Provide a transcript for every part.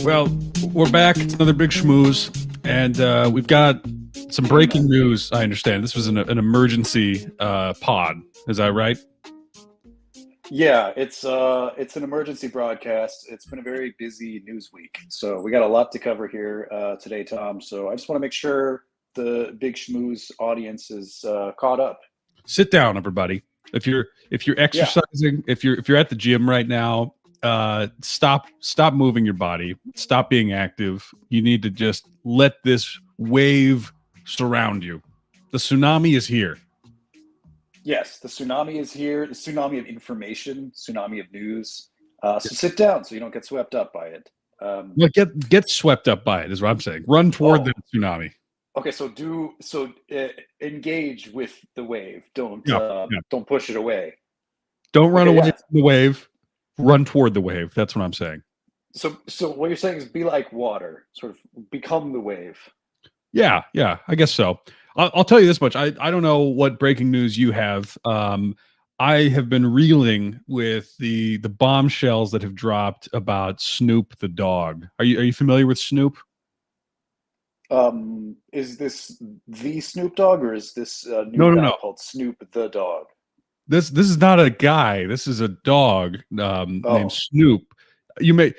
Well, we're back. It's another big schmooze, and we've got some breaking news. I understand this was an emergency pod. Is that right? Yeah, it's an emergency broadcast. It's been a very busy news week, so we got a lot to cover here today, Tom. So I just want to make sure the Big Schmooze audience is caught up. Sit down, everybody. If you're Yeah. exercising, if you're at the gym right now, stop moving your body. Stop being active. You need to just let this wave surround you. The tsunami is here. Yes, the tsunami is here. The tsunami of information, tsunami of news. So sit down so you don't get swept up by it. Well, get swept up by it is what I'm saying. Run toward the tsunami. Okay, so engage with the wave. Don't Yeah. don't push it away. Don't run away Yeah. from the wave. Run toward the wave. That's what I'm saying. So what you're saying is be like water, sort of become the wave. Yeah, I guess so. I'll tell you this much. I don't know what breaking news you have. I have been reeling with the bombshells that have dropped about Snoop the dog. Are you familiar with Snoop? Is this the Snoop Dogg or is this a new No. guy called Snoop the Dog? This is not a guy. This is a dog named Oh, Snoop. You may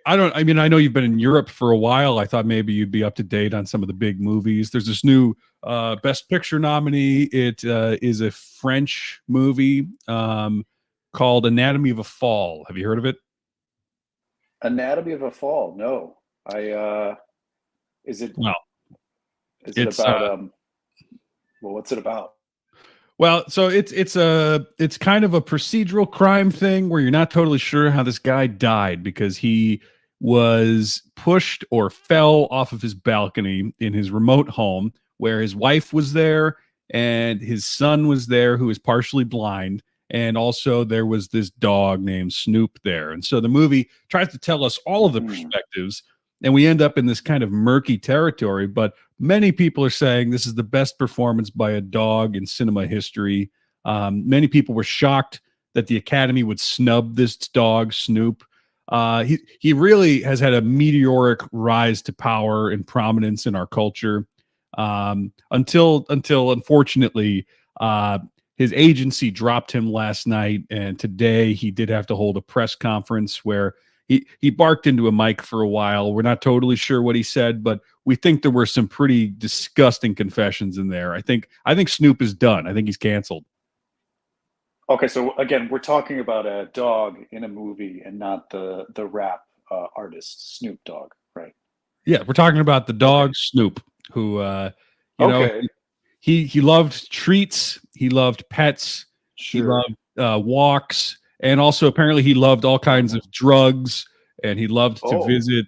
I mean I know you've been in Europe for a while. I thought maybe you'd be up to date on some of the big movies. There's this new best picture nominee. It is a French movie called Anatomy of a Fall. Have you heard of it? Anatomy of a Fall. No, is it Well, is it it's about well, what's it about? so it's kind of a procedural crime thing where you're not totally sure how this guy died because he was pushed or fell off of his balcony in his remote home where his wife was there and his son was there who is partially blind, and also there was this dog named Snoop there. And so the movie tries to tell us all of the perspectives, and we end up in this kind of murky territory, but many people are saying this is the best performance by a dog in cinema history. Many people were shocked that the Academy would snub this dog, Snoop. He really has had a meteoric rise to power and prominence in our culture until unfortunately his agency dropped him last night, and today he did have to hold a press conference where he barked into a mic for a while. We're not totally sure what he said, but we think there were some pretty disgusting confessions in there. I think Snoop is done. I think he's canceled. Okay, so again, we're talking about a dog in a movie and not the rap artist Snoop Dogg, right? Yeah, we're talking about the dog Okay. Snoop, who Okay, he loved treats, he loved pets, he sure. loved walks, and also apparently he loved all kinds of drugs, and he loved to Oh, visit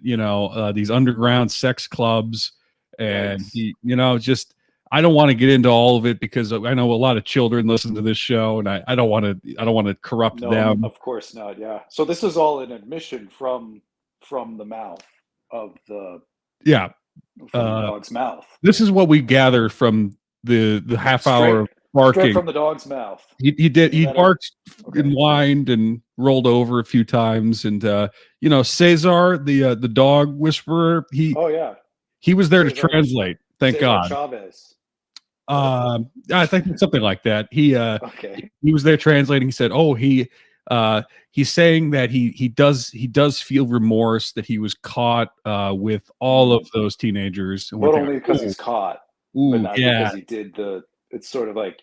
these underground sex clubs, and yikes. he just I don't want to get into all of it because I know a lot of children listen to this show, and I don't want to corrupt No, them. of course not. Yeah. So this is all an admission from the mouth of the Yeah, from the uh, dog's mouth. this is what we gather from the half hour Straight of straight barking. from the dog's mouth. He Isn't that a barked okay? and whined and rolled over a few times, and Cesar, the dog whisperer, Oh yeah. he was there to Cesar translate. Thank Cesar God. Chavez. What? I think it's something like that. Okay. He was there translating. He said, "Oh, he's saying that he does feel remorse that he was caught with all of those teenagers." And we're But thinking, only because he's caught, but not yeah, because he did the it's sort of like,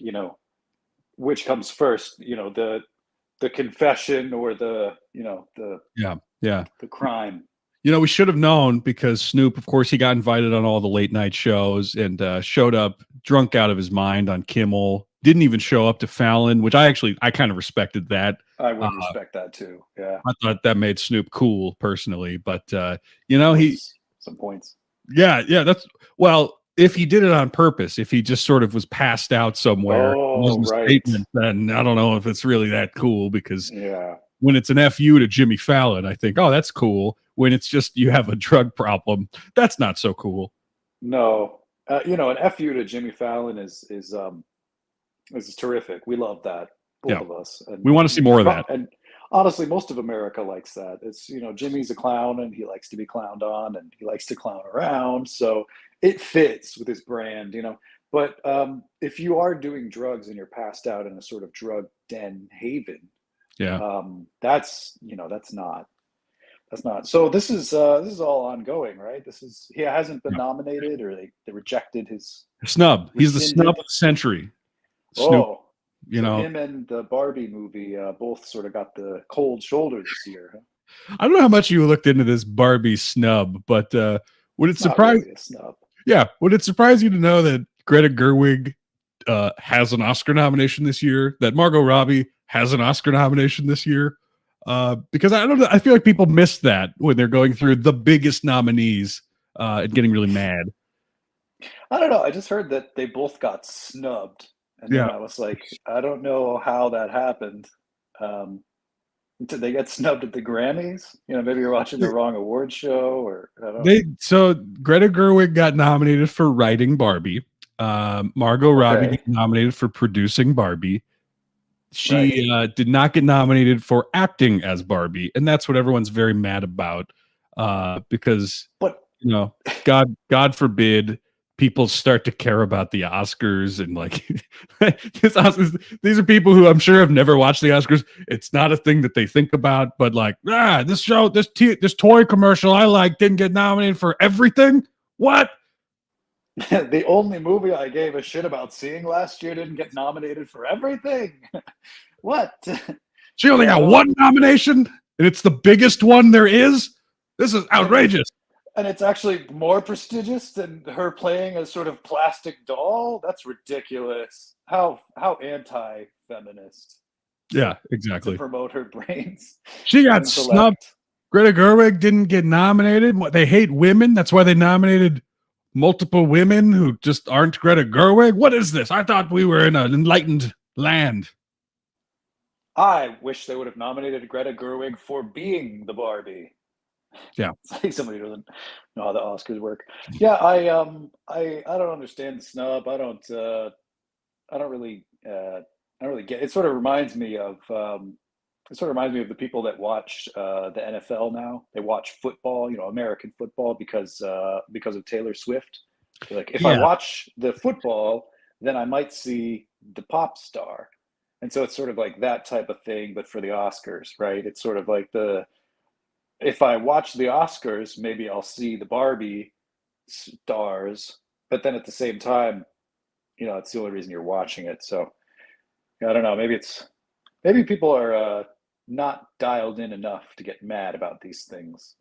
which comes first, the confession or yeah, yeah." the crime. We should have known because Snoop, of course, he got invited on all the late night shows and showed up drunk out of his mind on Kimmel. Didn't even show up to Fallon, which I kind of respected that. I Uh, would respect that too. Yeah. I thought that made Snoop cool personally, but he, Was some points. yeah, that's well. If he did it on purpose, if he just sort of was passed out somewhere, it Oh, wasn't a right. statement, then I don't know if it's really that cool because Yeah. when it's an FU to Jimmy Fallon, I think, oh, that's cool. When it's just you have a drug problem, that's not so cool. No. An FU to Jimmy Fallon is terrific. We love that, Yeah, both of us. we want to see more of that. And honestly, most of America likes that. It's, Jimmy's a clown and he likes to be clowned on and he likes to clown around. So it fits with his brand. But if you are doing drugs and you're passed out in a sort of drug den haven, Yeah. that's not. So this is all ongoing, right? He hasn't been nominated, or they rejected his Snub. He's the snub rescinded. of the century. Snoop. Oh, You so know, him and the Barbie movie both sort of got the cold shoulder this year. Huh? I don't know how much you looked into this Barbie snub, but would it It's not surprise? really a snub. Yeah, would it surprise you to know that Greta Gerwig has an Oscar nomination this year? That Margot Robbie has an Oscar nomination this year? Because I don't know, I feel like people miss that when they're going through the biggest nominees and getting really mad. I don't know. I just heard that they both got snubbed, and then Yeah, I was like, I don't know how that happened. Um, did they get snubbed at the Grammys? Maybe you're watching the wrong award show, or I don't. so Greta Gerwig got nominated for writing Barbie. Margot Robbie Okay, got nominated for producing Barbie. right. She did not get nominated for acting as Barbie, and that's what everyone's very mad about. Because But God forbid people start to care about the Oscars and like these are people who I'm sure have never watched the Oscars. It's not a thing that they think about, but like, this toy commercial I like didn't get nominated for everything. What? the only movie I gave a shit about seeing last year didn't get nominated for everything. What? She only got one nomination, and it's the biggest one there is. This is outrageous. And it's actually more prestigious than her playing a sort of plastic doll. That's ridiculous. How anti-feminist Yeah, to exactly. promote her brain's She got snubbed. intellect. Greta Gerwig didn't get nominated. What, they hate women? That's why they nominated multiple women who just aren't Greta Gerwig. What is this? I thought we were in an enlightened land. I wish they would have nominated Greta Gerwig for being the Barbie. Yeah. It's like somebody who doesn't know how the Oscars work. Yeah, I don't understand the snub. I don't really get. It sort of reminds me of the people that watch the NFL now. They watch football, American football, because of Taylor Swift. They're like, if I Yeah. watch the football, then I might see the pop star. And so it's sort of like that type of thing, but for the Oscars, right? It's sort of like if I watch the Oscars, maybe I'll see the Barbie stars, but then at the same time, it's the only reason you're watching it. So I don't know. Maybe people are not dialed in enough to get mad about these things.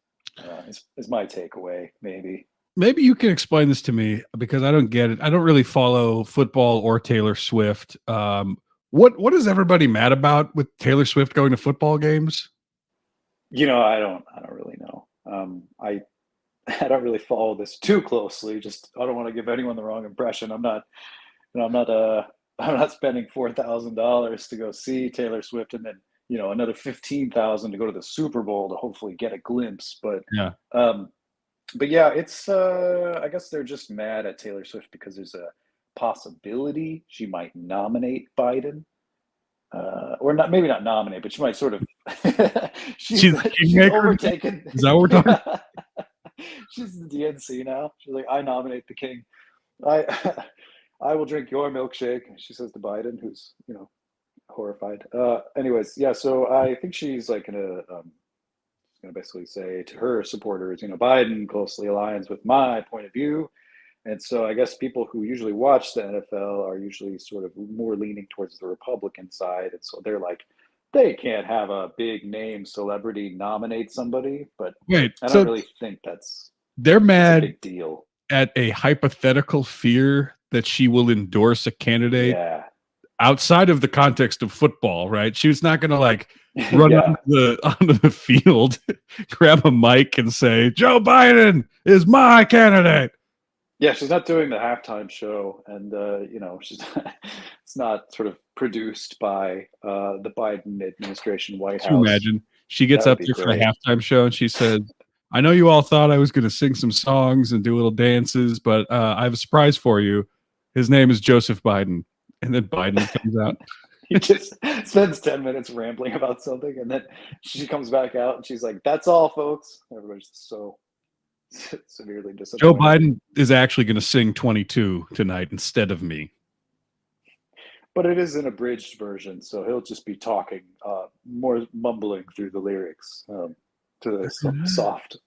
Is my takeaway, maybe. Maybe you can explain this to me because I don't get it. I don't really follow football or Taylor Swift. What is everybody mad about with Taylor Swift going to football games? I don't really know. I don't really follow this too closely. Just I don't want to give anyone the wrong impression. I'm not, I'm not spending $4,000 to go see Taylor Swift and then another 15,000 to go to the Super Bowl to hopefully get a glimpse. Yeah. But yeah, it's I guess they're just mad at Taylor Swift because there's a possibility she might nominate Biden. Or not, maybe not nominate, but she might sort of she's overtaken. Is that what we're talking? She's the DNC now. She's like, I nominate the king. I I will drink your milkshake, she says to Biden, who's horrified. Anyways, yeah. So I think she's like gonna basically say to her supporters, Biden closely aligns with my point of view. And so I guess people who usually watch the NFL are usually sort of more leaning towards the Republican side. And so they're like, they can't have a big name celebrity nominate somebody. But Wait, I so don't really think they're it's a mad big deal. at a hypothetical fear that she will endorse a candidate Yeah. outside of the context of football, right? She was not going to like run Yeah. onto the field, grab a mic and say, Joe Biden is my candidate. Yeah, she's not doing the halftime show, and she's it's not sort of produced by the Biden administration, White Can you House. imagine? She gets That would up be there for the great. halftime show and she says, I know you all thought I was going to sing some songs and do little dances, but I have a surprise for you. His name is Joseph Biden. And then Biden comes out. He just spends 10 minutes rambling about something, and then she comes back out and she's like, "That's all, folks." Everybody's so severely Joe disappointed. Biden is actually going to sing 22 tonight instead of me. But it is an abridged version, so he'll just be talking, more mumbling through the lyrics to some soft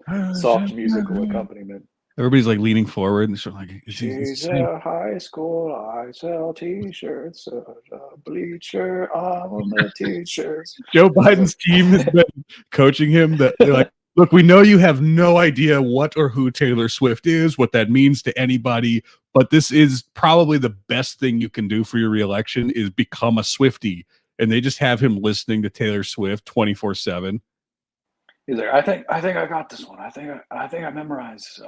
musical accompaniment. Everybody's like leaning forward and sort of like, She's a high school, I sell t-shirts, a bleacher, I'm a teacher. Joe He's Biden's like, team has been coaching him that they're like, look, we know you have no idea what or who Taylor Swift is, what that means to anybody, but this is probably the best thing you can do for your reelection is become a Swiftie. And they just have him listening to Taylor Swift 24/7. he's like, I think I got this one. I think I memorized.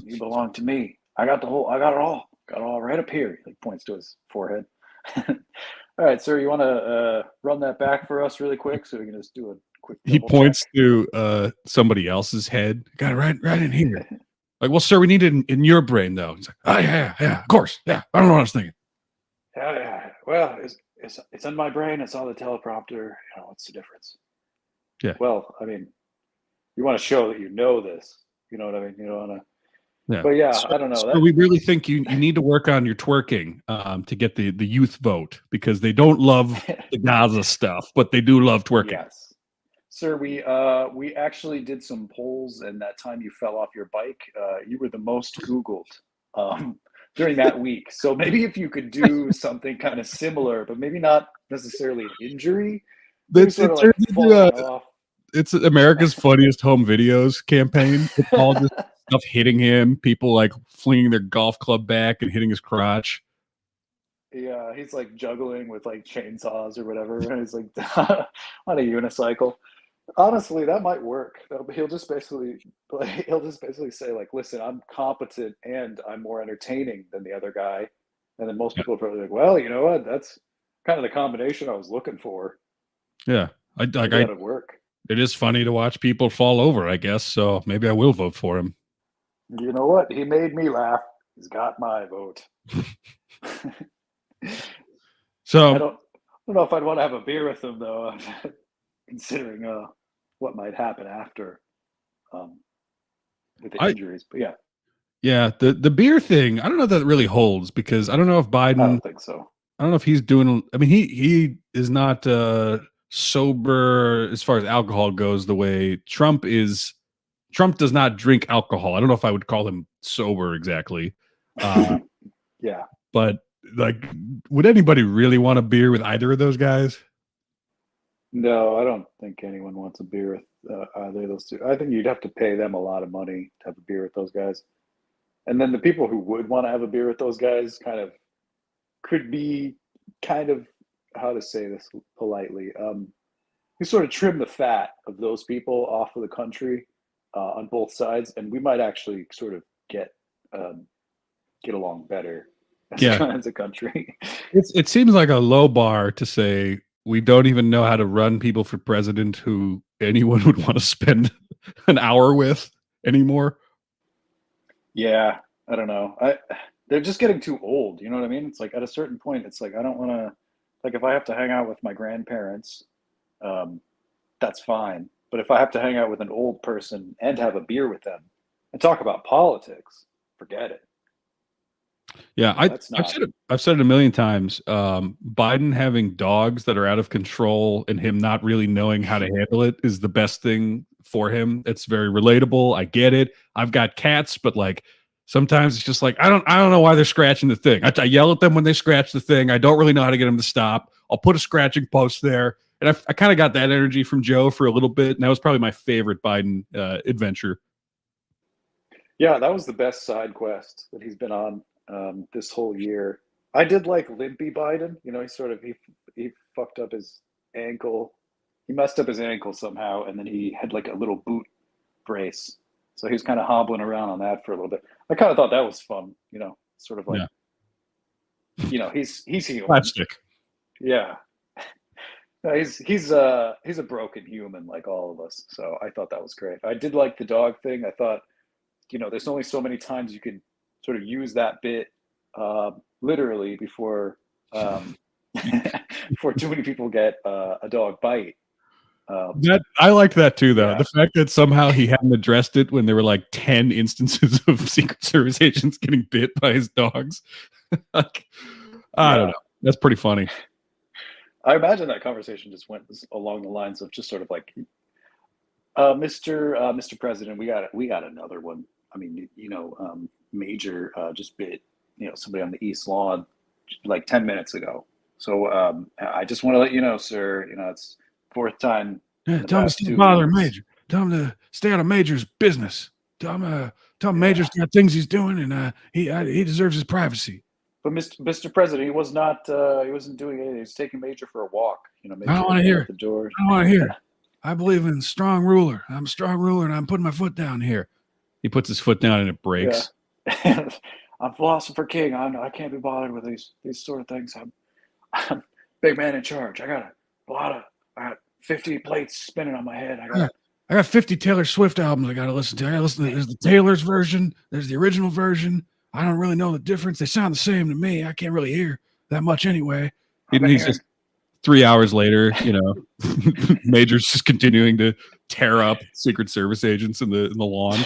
You belong to me. I got it all. Got it all right up here. He like, points to his forehead. All right, sir, you want to run that back for us really quick so we can just do a quick He double points check? to somebody else's head. Got it right in here. Like, well, sir, we need it in your brain, though. He's like, oh, yeah, of course. Yeah, I don't know what I was thinking. Yeah. Well, it's in my brain. It's on the teleprompter. You know, what's the difference? Yeah. Well, I mean, you want to show that you know this. You know what I mean? You don't want to. Yeah. But yeah, So, I don't know. so we really think you need to work on your twerking to get the youth vote because they don't love the Gaza stuff, but they do love twerking. Yes. Sir, we actually did some polls, and that time you fell off your bike, you were the most Googled during that week. So maybe if you could do something kind of similar, but maybe not necessarily an injury, maybe sort of like falling off. It's America's Funniest Home Videos campaign. It's all just stuff hitting him, people like flinging their golf club back and hitting his crotch. Yeah, he's like juggling with like chainsaws or whatever, and he's like on a unicycle. Honestly, that might work. He'll just basically say like, "Listen, I'm competent and I'm more entertaining than the other guy," and then most Yeah. people are probably like, "Well, you know what? That's kind of the combination I was looking for." Yeah. Maybe that'd work. It is funny to watch people fall over, I guess. So maybe I will vote for him. You know what? He made me laugh. He's got my vote. So I don't know if I'd want to have a beer with him though, considering what might happen after with the injuries. But yeah, yeah, the beer thing, I don't know if that really holds because I don't know if I Biden, don't think so. I don't know if he's doing. I mean, he is not sober as far as alcohol goes the way Trump is. Trump does not drink alcohol. I don't know if I would call him sober exactly. Yeah. But like, would anybody really want a beer with either of those guys? No, I don't think anyone wants a beer with either of those two. I think you'd have to pay them a lot of money to have a beer with those guys. And then the people who would want to have a beer with those guys kind of could be kind of, how to say this politely, you sort of trim the fat of those people off of the country on both sides, and we might actually sort of get along better as a country. It seems like a low bar to say we don't even know how to run people for president who anyone would want to spend an hour with anymore. Yeah, I don't know. They're just getting too old. You know what I mean? It's like at a certain point, it's like I don't want to. Like if I have to hang out with my grandparents, that's fine. But if I have to hang out with an old person and have a beer with them and talk about politics, forget it. Yeah, I've said it a million times. Biden having dogs that are out of control and him not really knowing how to handle it is the best thing for him. It's very relatable. I get it. I've got cats, but like sometimes it's just like I don't know why they're scratching the thing. I yell at them when they scratch the thing. I don't really know how to get them to stop. I'll put a scratching post there, and I kind of got that energy from Joe for a little bit, and that was probably my favorite Biden adventure. Yeah, that was the best side quest that he's been on this whole year. I did like Limpy Biden. You know, he fucked up his ankle. He messed up his ankle somehow, and then he had like a little boot brace. So he was kind of hobbling around on that for a little bit. I kind of thought that was fun. You know, sort of like, he's human. Plastic. Yeah. No, he's a broken human like all of us. So I thought that was great. I did like the dog thing. I thought, there's only so many times you could sort of use that bit literally before before too many people get a dog bite. That I liked that too, though. Yeah, The fact that somehow he hadn't addressed it when there were like 10 instances of Secret Service agents getting bit by his dogs. Like, I don't yeah. know. That's pretty funny. I imagine that conversation just went along the lines of just sort of like, Mr. President, we got another one. I mean, Major just bit somebody on the East Lawn like 10 minutes ago. So I just want to let you know, sir. It's fourth time Yeah, in the tell him to past stop 2 bothering weeks. Major. Tell him to stay out of Major's business. Tell him Yeah, Major's got things he's doing, and he deserves his privacy. but Mr. President, he was not. He wasn't doing anything. He's taking Major for a walk. I don't Major want had to been hear at it. the door. I don't want to hear it. I believe in strong ruler. I'm a strong ruler, and I'm putting my foot down here. He puts his foot down, and it Yeah. breaks. I'm philosopher king. I can't be bothered with these sort of things. I'm big man in charge. I got 50 plates spinning on my head. I got 50 Taylor Swift albums I got to listen to. I got to listen to. There's the Taylor's version. There's the original version. I don't really know the difference. They sound the same to me. I can't really hear that much anyway. I've And been he's hearing just 3 hours later, Major's just continuing to tear up Secret Service agents in the lawn.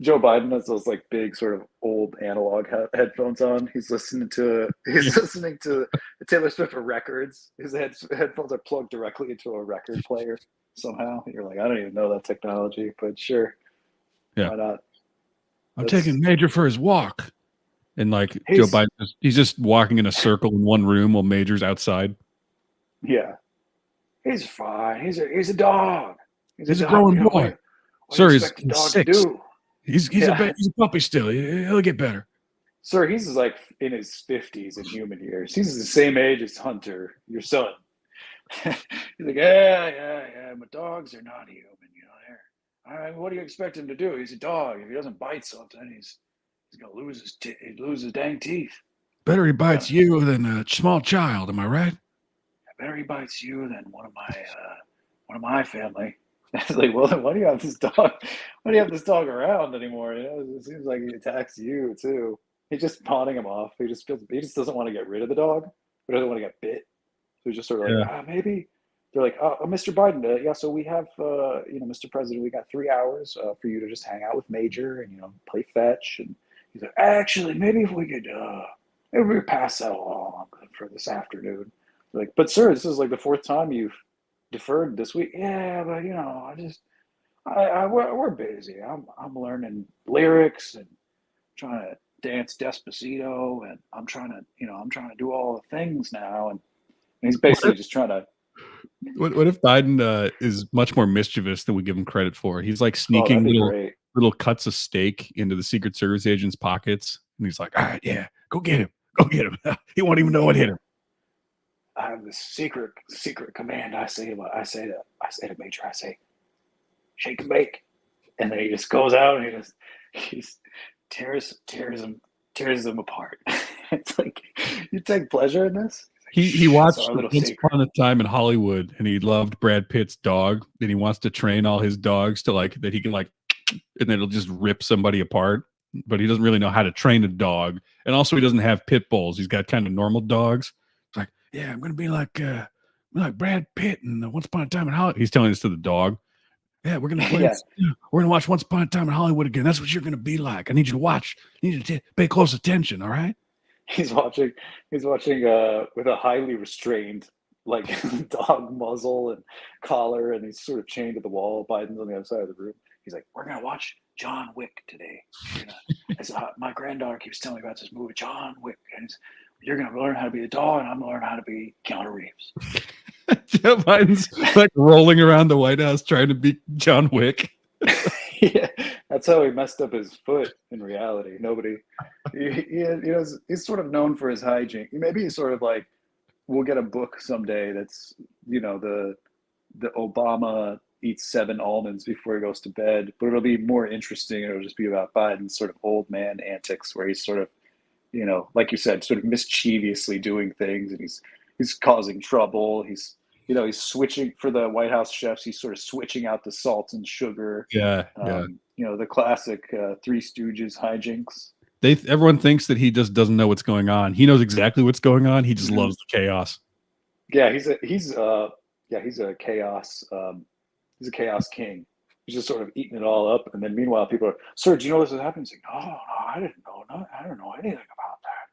Joe Biden has those like big sort of old analog headphones on. He's listening to the Taylor Swift records. His headphones are plugged directly into a record player somehow. You're like, I don't even know that technology, but sure, Yeah, why not? I'm That's taking Major for his walk, and like Joe he's Biden, he's just walking in a circle in one room while Major's outside. yeah, he's fine. He's a dog. He's a He's a dog. growing boy, What do you sir. expect a He's dog to 6. do? He's Yeah, he's a puppy still. He'll get better. sir, he's like in his 50s in human years. He's the same age as Hunter, your son. He's like, yeah. My dogs are not human, There. All right, what do you expect him to do? He's a dog. If he doesn't bite something, he's gonna lose his dang teeth. Better he He's gonna bites you than a small child. Am I right? better he bites you than one of my family. It's like, well, then why do you have this dog? Why do you have this dog around anymore? It seems like he attacks you too. He's just pawning him off. He just doesn't want to get rid of the dog, but doesn't want to get bit. So he's just sort of Yeah. like, maybe they're like, Mr. Biden, yeah. So we have, Mr. President, we got 3 hours for you to just hang out with Major and play fetch. And he's like, actually, maybe if we could, maybe we pass that along for this afternoon. Like, but sir, this is like the fourth time you've deferred this week. Yeah, but we're busy. I'm learning lyrics and trying to dance Despacito, and I'm trying to do all the things now, and he's What basically just trying to. what if Biden is much more mischievous than we give him credit for? He's like Oh, that'd sneaking be great. little cuts of steak into the Secret Service agents' pockets, and he's like, "All right, yeah, go get him, go get him." He won't even know what hit him. I have this secret command. I say to Major, I say, shake and bake, and then he just goes out and he's tears them apart. It's like, you take pleasure in this. He It's watched our little Once secret. Upon a Time in Hollywood, and he loved Brad Pitt's dog, and he wants to train all his dogs to like that he can like, and then it'll just rip somebody apart. But he doesn't really know how to train a dog, and also he doesn't have pit bulls. He's got kind of normal dogs. It's like, yeah, I'm gonna be like Brad Pitt and Once Upon a Time in Hollywood. He's telling this to the dog. Yeah, Yeah, we're gonna watch Once Upon a Time in Hollywood again. That's what you're gonna be like. I need you to watch. I need you to pay close attention. All right. he's watching with a highly restrained like dog muzzle and collar, and he's sort of chained to the wall. Biden's on the other side of the room. He's like, we're gonna watch John Wick today. My granddaughter keeps telling me about this movie John Wick, and you're gonna learn how to be a dog, and I'm gonna learn how to be Keanu Reeves. Joe Biden's like rolling around the White House trying to beat John Wick. Yeah, that's how he messed up his foot in reality. He's sort of known for his hygiene. Maybe he's sort of like, we'll get a book someday that's, the Obama eats 7 almonds before he goes to bed, but it'll be more interesting. It'll just be about Biden's sort of old man antics where he's sort of, like you said, sort of mischievously doing things, and he's causing trouble. He's switching for the White House chefs. He's sort of switching out the salt and sugar. Yeah, yeah. The classic Three Stooges hijinks. Everyone thinks that he just doesn't know what's going on. He knows exactly what's going on. He just loves the chaos. Yeah, he's a chaos he's a chaos king. He's just sort of eating it all up, and then meanwhile people are, sir, do you know this is happening? He's like, no, I didn't know. No, I don't know anything about that.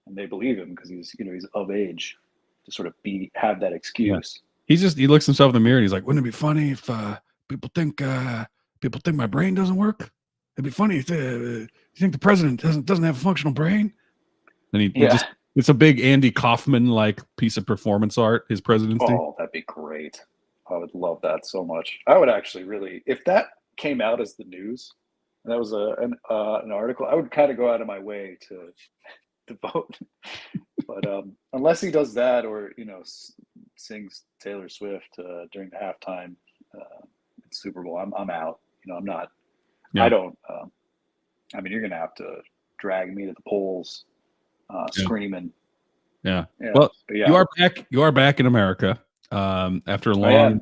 And they believe him because he's of age to sort of have that Yeah. excuse. He looks himself in the mirror and he's like, wouldn't it be funny if people think my brain doesn't work? It'd be funny if you think the president doesn't have a functional brain. And he just, it's a big Andy Kaufman like piece of performance art, his presidency. Oh, that'd be great. I would love that so much. I would actually really, if that came out as the news, and that was an article, I would kind of go out of my way to vote. But unless he does that, or sings Taylor Swift during the halftime Super Bowl, I'm out. I'm not. Yeah. I don't. I mean, you're gonna have to drag me to the polls, screaming. Yeah. Well, yeah. You are back in America after a long.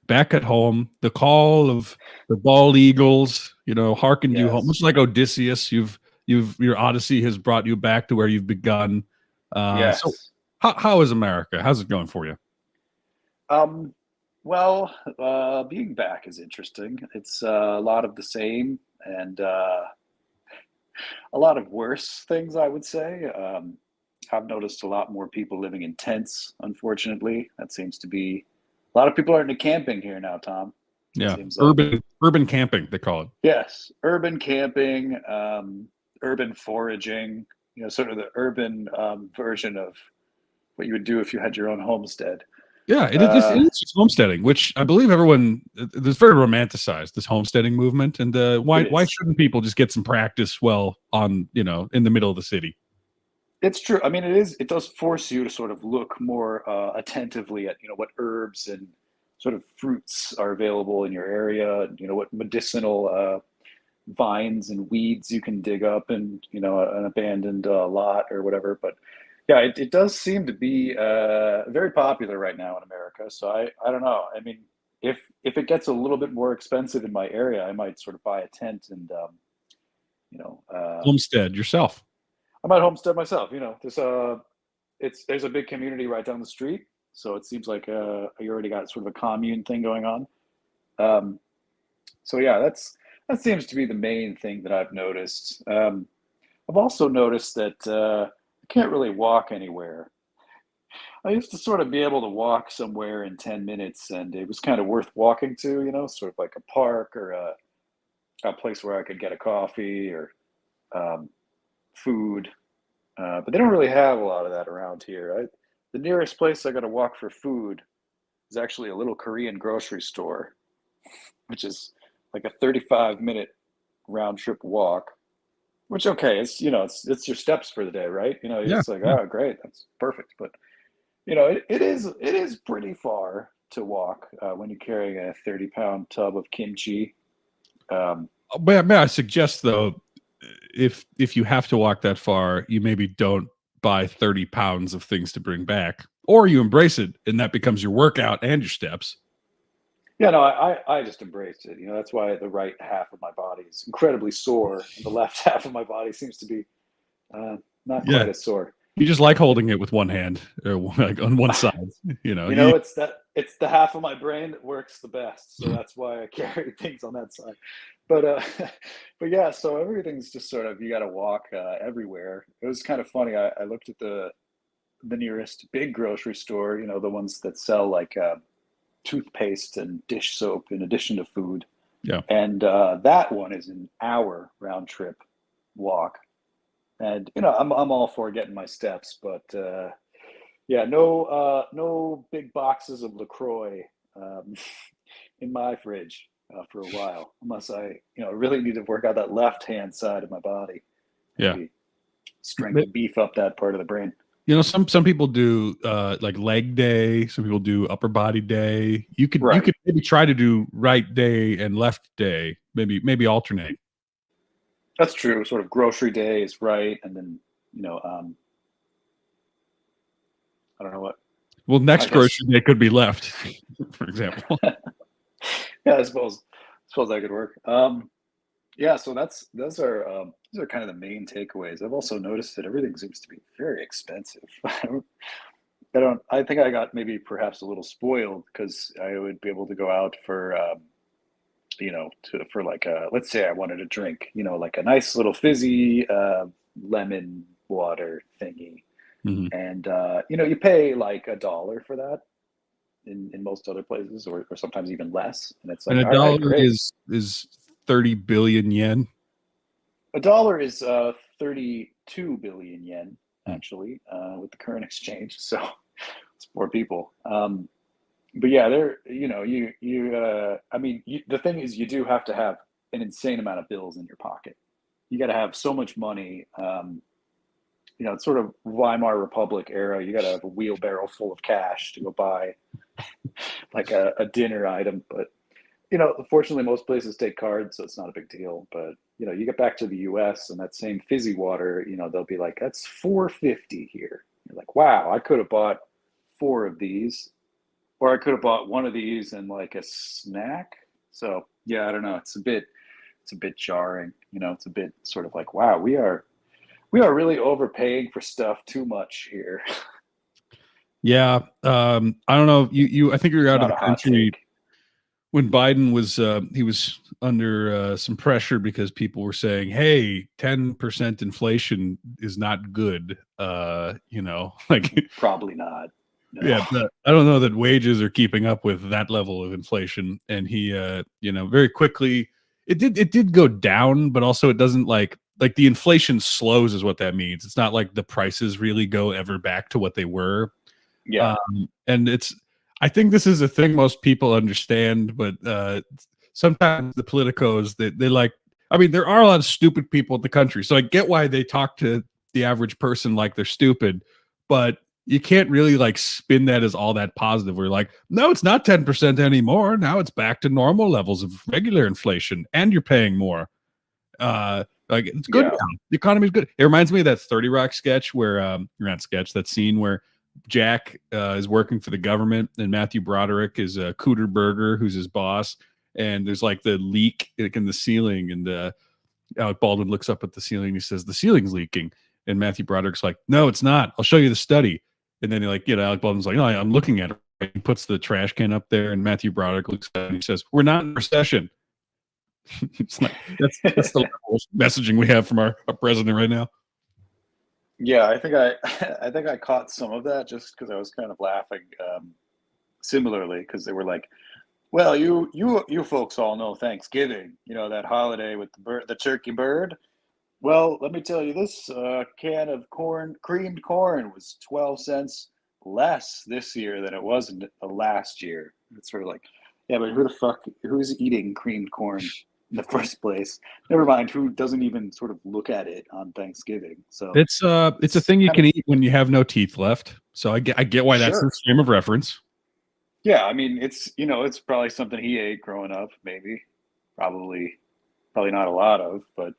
Back at home, the call of the bald eagles, hearkened you home, much like Odysseus. Your Odyssey has brought you back to where you've begun. Yes. So how is America? How's it going for you? Well, being back is interesting. It's a lot of the same and a lot of worse things, I would say. I've noticed a lot more people living in tents, unfortunately. That seems to be, a lot of people are into camping here now, Tom. Yeah, urban camping, they call it. Yes, urban camping, urban foraging, sort of the urban version of what you would do if you had your own homestead. Yeah, it's just homesteading, which I believe there's very romanticized, this homesteading movement. And why shouldn't people just get some practice in the middle of the city? It's true. I mean, it does force you to sort of look more attentively at, what herbs and sort of fruits are available in your area, and, what medicinal vines and weeds you can dig up in, an abandoned lot or whatever. But yeah, it does seem to be very popular right now in America. So I don't know. I mean, if it gets a little bit more expensive in my area, I might sort of buy a tent and, homestead yourself. I might homestead myself. There's a big community right down the street. So it seems like you already got sort of a commune thing going on. So yeah, that seems to be the main thing that I've noticed. I've also noticed that I can't really walk anywhere. I used to sort of be able to walk somewhere in 10 minutes, and it was kind of worth walking to, sort of like a park or a place where I could get a coffee or food. But they don't really have a lot of that around here. The nearest place I got to walk for food is actually a little Korean grocery store, which is like a 35-minute round trip walk. Which, okay, it's it's your steps for the day, right? It's like, oh, great, that's perfect. But it is pretty far to walk when you're carrying a 30-pound tub of kimchi. May I suggest though, if you have to walk that far, you maybe don't buy 30 pounds of things to bring back, or you embrace it and that becomes your workout and your steps. Yeah, no, I just embraced it. That's why the right half of my body is incredibly sore, and the left half of my body seems to be not quite as sore. You just like holding it with one hand, like on one side. It's the half of my brain that works the best, so that's why I carry things on that side. But yeah, so everything's just sort of, you got to walk everywhere. It was kind of funny. I looked at the nearest big grocery store. The ones that sell like toothpaste and dish soap in addition to food. Yeah. And that one is an hour round trip walk. And I'm all for getting my steps, but yeah, no big boxes of LaCroix in my fridge for a while, unless I really need to work out that left hand side of my body. Maybe strength, beef up that part of the brain. Some people do like leg day. Some people do upper body day. You could maybe try to do right day and left day. Maybe alternate. That's true. Sort of grocery day is right, and then I don't know what. Well, next grocery day could be left, for example. Yeah, I suppose that could work. Yeah, so those are kind of the main takeaways. I've also noticed that everything seems to be very expensive. I think I got maybe perhaps a little spoiled because I would be able to go out for for like let's say I wanted to drink, like a nice little fizzy lemon water thingy. Mhm. And you pay like $1 for that in most other places, or sometimes even less. And it's And like, a all right, dollar great. is 30 billion yen. $1 is 32 billion yen, Hmm. actually, with the current exchange. So it's more people. But yeah, there, I mean, the thing is, you do have to have an insane amount of bills in your pocket. You got to have so much money. It's sort of Weimar Republic era. You got to have a wheelbarrow full of cash to go buy like a dinner item. But fortunately, most places take cards, so it's not a big deal. But you get back to the U.S. and that same fizzy water, they'll be like, "That's 450 here." You're like, "Wow, I could have bought four of these, or I could have bought one of these and like a snack." So yeah, I don't know. It's a bit jarring. It's a bit sort of like, wow, we are really overpaying for stuff too much here. Yeah, I don't know. I think you're It's out of not the a hot country take. when Biden was he was under some pressure because people were saying, "Hey, 10% inflation is not good." Like Probably not. No. yeah, I don't know that wages are keeping up with that level of inflation. And he, very quickly, it did go down, but also it doesn't like the inflation slows is what that means. It's not like the prices really go ever back to what they were. Yeah. And I think this is a thing most people understand, but sometimes the politicos they like. I mean, there are a lot of stupid people in the country, so I get why they talk to the average person like they're stupid, but you can't really like spin that as all that positive. We're like, no, it's not 10% anymore. Now it's back to normal levels of regular inflation, and you're paying more. Like it's good Yeah. now. The economy's good. It reminds me of that 30 Rock sketch where not sketch, that scene where Jack is working for the government and Matthew Broderick is a Cooter Burger who's his boss, and there's like the leak like in the ceiling, and Alec Baldwin looks up at the ceiling and he says the ceiling's leaking, and Matthew Broderick's like, no, it's not. I'll show you the study. And then Alec Baldwin's like, no, I'm looking at it. He puts the trash can up there, and Matthew Broderick looks at it and he says, we're not in recession. It's like that's the level of messaging we have from our president right now. Yeah, I think I I think I caught some of that just because I was kind of laughing similarly because they were like, "Well, you folks all know Thanksgiving, that holiday with the turkey bird. Well, let me tell you, this can of creamed corn, was 12 cents less this year than it was last year." It's sort of like, yeah, but who's eating creamed corn in the first place? Never mind, who doesn't even sort of look at it on Thanksgiving. So It's a it's thing you kind of can eat when you have no teeth left. So I get why that's the sure. frame of reference. Yeah, I mean, it's probably something he ate growing up, maybe. Probably probably not a lot of, but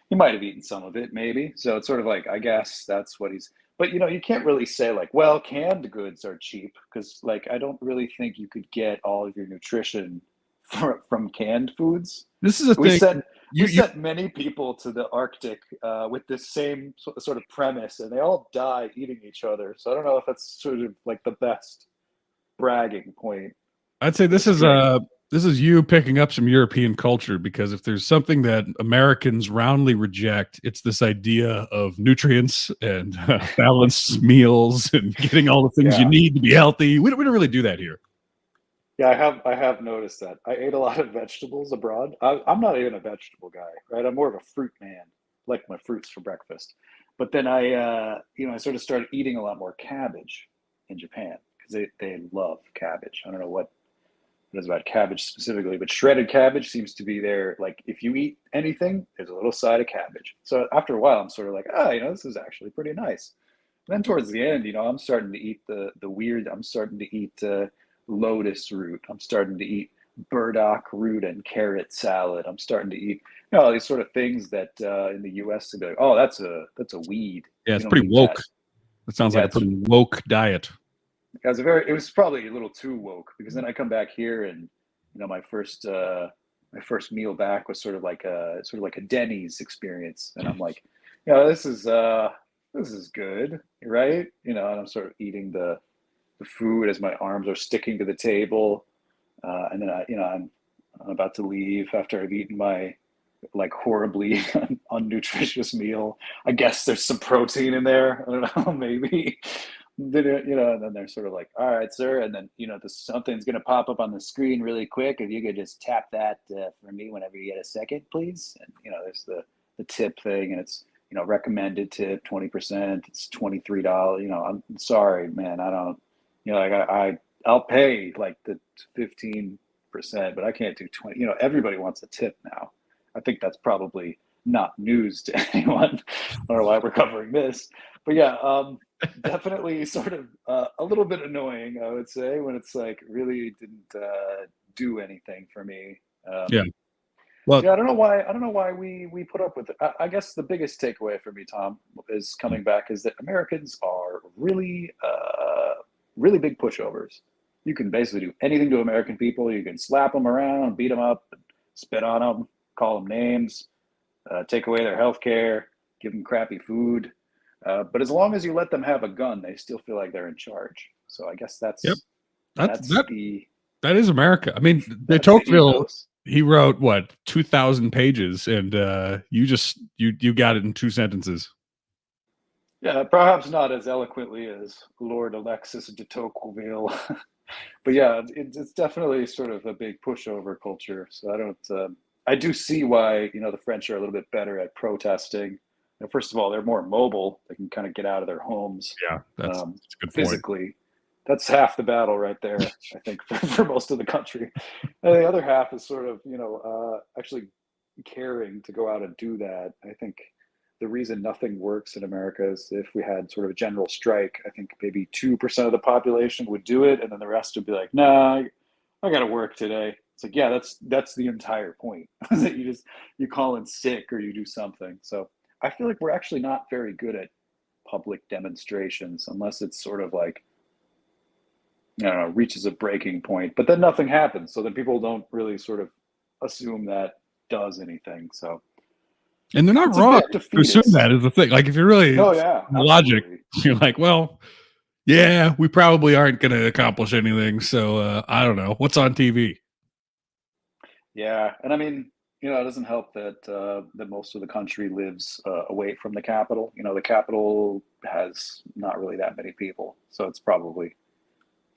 he might have eaten some of it, maybe. So it's sort of like, I guess that's what he's. But you can't really say like, well, canned goods are cheap because like I don't really think you could get all of your nutrition from canned foods. This is a We thing sent we you sent many people to the Arctic with this same sort of premise, and they all died eating each other. So I don't know if that's sort of like the best bragging point I'd say for the strength. this is you picking up some European culture, because if there's something that Americans roundly reject, it's this idea of nutrients and balanced meals and getting all the things you Yeah. need to be healthy. We don't really do that here. Yeah, I have noticed that. I ate a lot of vegetables abroad. I'm not even a vegetable guy, right? I'm more of a fruit man, like my fruits for breakfast. But then I sort of started eating a lot more cabbage in Japan because they love cabbage. I don't know what it is about cabbage specifically, but shredded cabbage seems to be there. Like if you eat anything, there's a little side of cabbage. So after a while, I'm sort of like, this is actually pretty nice. And then towards the end, I'm starting to eat the weird. I'm starting to eat lotus root. I'm starting to eat burdock root and carrot salad. I'm starting to eat all these sort of things that in the U.S. they'd be like, oh, that's a weed. Yeah, You it's don't pretty eat woke. that. It sounds Yeah, like a pretty woke diet. it was probably a little too woke because then I come back here and my first my first meal back was sort of like a Denny's experience, and I'm like, you know, this is good, right? You know, and I'm sort of eating the food as my arms are sticking to the table, and then I'm about to leave after I've eaten my like horribly unnutritious meal. I guess there's some protein in there. I don't know, maybe. Then you know, and then they're sort of like, "All right, sir," and then you know, something's gonna pop up on the screen really quick. If you could just tap that for me whenever you get a second, please. And you know, there's the tip thing, and it's you know recommended tip 20%. It's $23. You know, I'm sorry, man. I don't. You know, like I'll pay like the 15%, but I can't do 20. You know, everybody wants a tip now. I think that's probably not news to anyone. I don't know why we're covering this, but yeah, definitely sort of a little bit annoying, I would say, when it's like really didn't do anything for me. Yeah. Yeah, Well, I don't know why. I don't know why we put up with it. I guess the biggest takeaway for me, Tom, is coming back is that Americans are really big pushovers. You can basically do anything to American people. You can slap them around, beat them up, spit on them, call them names, take away their health care, give them crappy food. But as long as you let them have a gun, they still feel like they're in charge. So I guess yep. That's that's that the that is America. I mean, de that's the Tocqueville, ethos. he wrote what 2,000 pages, and you got it in 2 sentences. Yeah, perhaps not as eloquently as Lord Alexis de Tocqueville, but yeah, it's definitely sort of a big pushover culture. So I don't. I do see why you know the French are a little bit better at protesting. You know, first of all, they're more mobile. They can kind of get out of their homes Yeah, um, that's a good point. physically. That's half the battle right there, I think, for most of the country. And the other half is sort of you know actually caring to go out and do that. I think the reason nothing works in America is if we had sort of a general strike, I think maybe 2% of the population would do it, and then the rest would be like, "Nah, I got to work today." It's like, yeah, that's the entire point that you call in sick or you do something. So I feel like we're actually not very good at public demonstrations unless it's sort of like I don't know reaches a breaking point, but then nothing happens. So then people don't really sort of assume that does anything. So And they're not it's a wrong bit to assume that defeatist. is the thing. Like if you're really Oh yeah, logic, absolutely. you're like, well, yeah, we probably aren't going to accomplish anything. So I don't know what's on TV. Yeah, and I mean, you know, it doesn't help that that most of the country lives away from the capital. You know, the capital has not really that many people, so it's probably